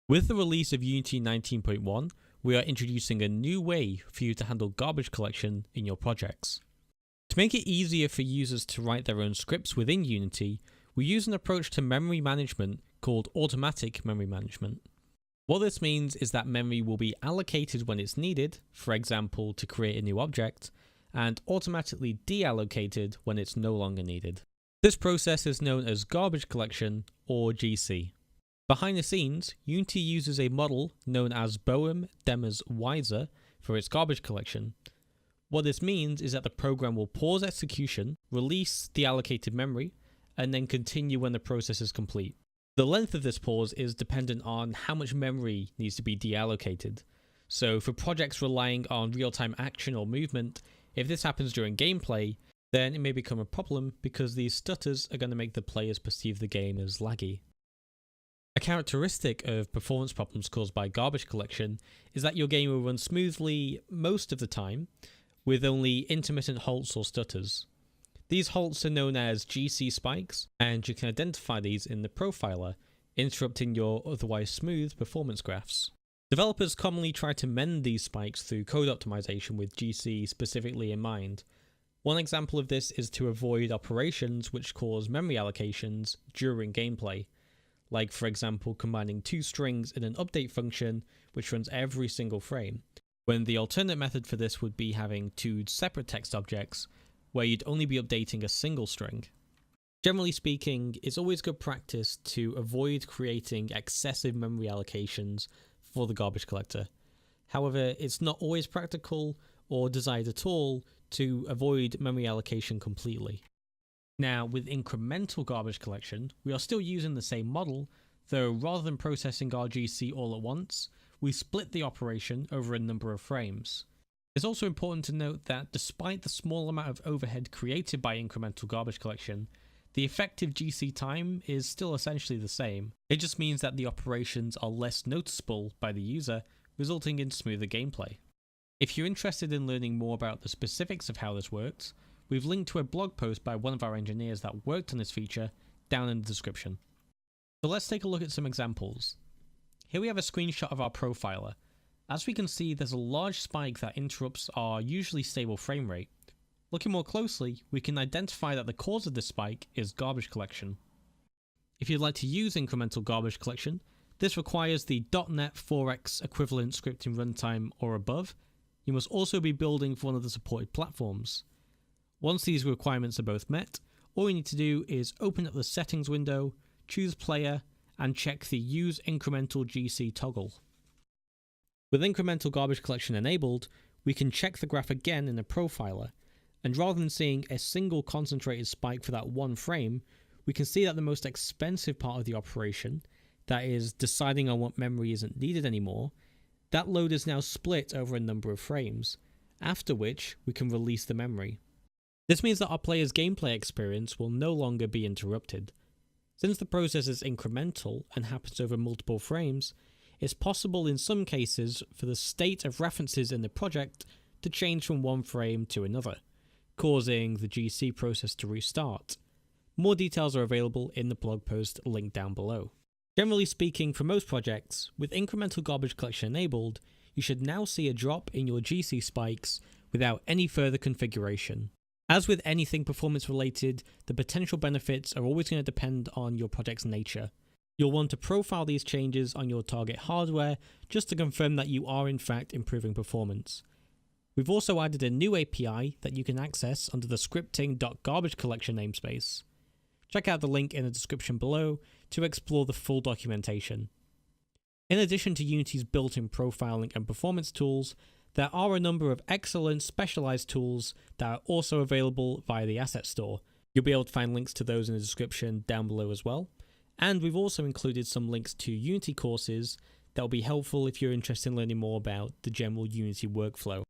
With the release of Unity 19.1, we are introducing a new way for you to handle garbage collection in your projects. To make it easier for users to write their own scripts within Unity, we use an approach to memory management called automatic memory management. What this means is that memory will be allocated when it's needed, for example to create a new object, and automatically deallocated when it's no longer needed. This process is known as garbage collection, or GC. Behind the scenes, Unity uses a model known as Boehm-Demers-Weiser for its garbage collection. What this means is that the program will pause execution, release the allocated memory, and then continue when the process is complete. The length of this pause is dependent on how much memory needs to be deallocated. So for projects relying on real-time action or movement, if this happens during gameplay, then it may become a problem because these stutters are going to make the players perceive the game as laggy. A characteristic of performance problems caused by garbage collection is that your game will run smoothly most of the time, with only intermittent halts or stutters. These halts are known as GC spikes, and you can identify these in the profiler, interrupting your otherwise smooth performance graphs. Developers commonly try to mend these spikes through code optimization with GC specifically in mind. One example of this is to avoid operations which cause memory allocations during gameplay, like for example combining two strings in an update function which runs every single frame, when the alternate method for this would be having two separate text objects where you'd only be updating a single string. Generally speaking, it's always good practice to avoid creating excessive memory allocations for the garbage collector. However, it's not always practical or desired at all to avoid memory allocation completely. Now, with incremental garbage collection, we are still using the same model, though rather than processing our GC all at once, we split the operation over a number of frames. It's also important to note that despite the small amount of overhead created by incremental garbage collection, the effective GC time is still essentially the same. It just means that the operations are less noticeable by the user, resulting in smoother gameplay. If you're interested in learning more about the specifics of how this works, we've linked to a blog post by one of our engineers that worked on this feature down in the description. So let's take a look at some examples. Here we have a screenshot of our profiler. As we can see, there's a large spike that interrupts our usually stable frame rate. Looking more closely, we can identify that the cause of this spike is garbage collection. If you'd like to use incremental garbage collection, this requires the .NET 4x equivalent scripting runtime or above. You must also be building for one of the supported platforms. Once these requirements are both met, all you need to do is open up the settings window, choose player, and check the use incremental GC toggle. With incremental garbage collection enabled, we can check the graph again in the profiler, and rather than seeing a single concentrated spike for that one frame, we can see that the most expensive part of the operation, that is deciding on what memory isn't needed anymore, that load is now split over a number of frames, after which we can release the memory. This means that our player's gameplay experience will no longer be interrupted. Since the process is incremental and happens over multiple frames, it's possible in some cases for the state of references in the project to change from one frame to another, causing the GC process to restart. More details are available in the blog post linked down below. Generally speaking, for most projects, with incremental garbage collection enabled, you should now see a drop in your GC spikes without any further configuration. As with anything performance related, the potential benefits are always going to depend on your project's nature. You'll want to profile these changes on your target hardware just to confirm that you are in fact improving performance. We've also added a new API that you can access under the scripting.garbagecollection namespace. Check out the link in the description below to explore the full documentation. In addition to Unity's built-in profiling and performance tools, there are a number of excellent specialized tools that are also available via the Asset Store. You'll be able to find links to those in the description down below as well. And we've also included some links to Unity courses that will be helpful if you're interested in learning more about the general Unity workflow.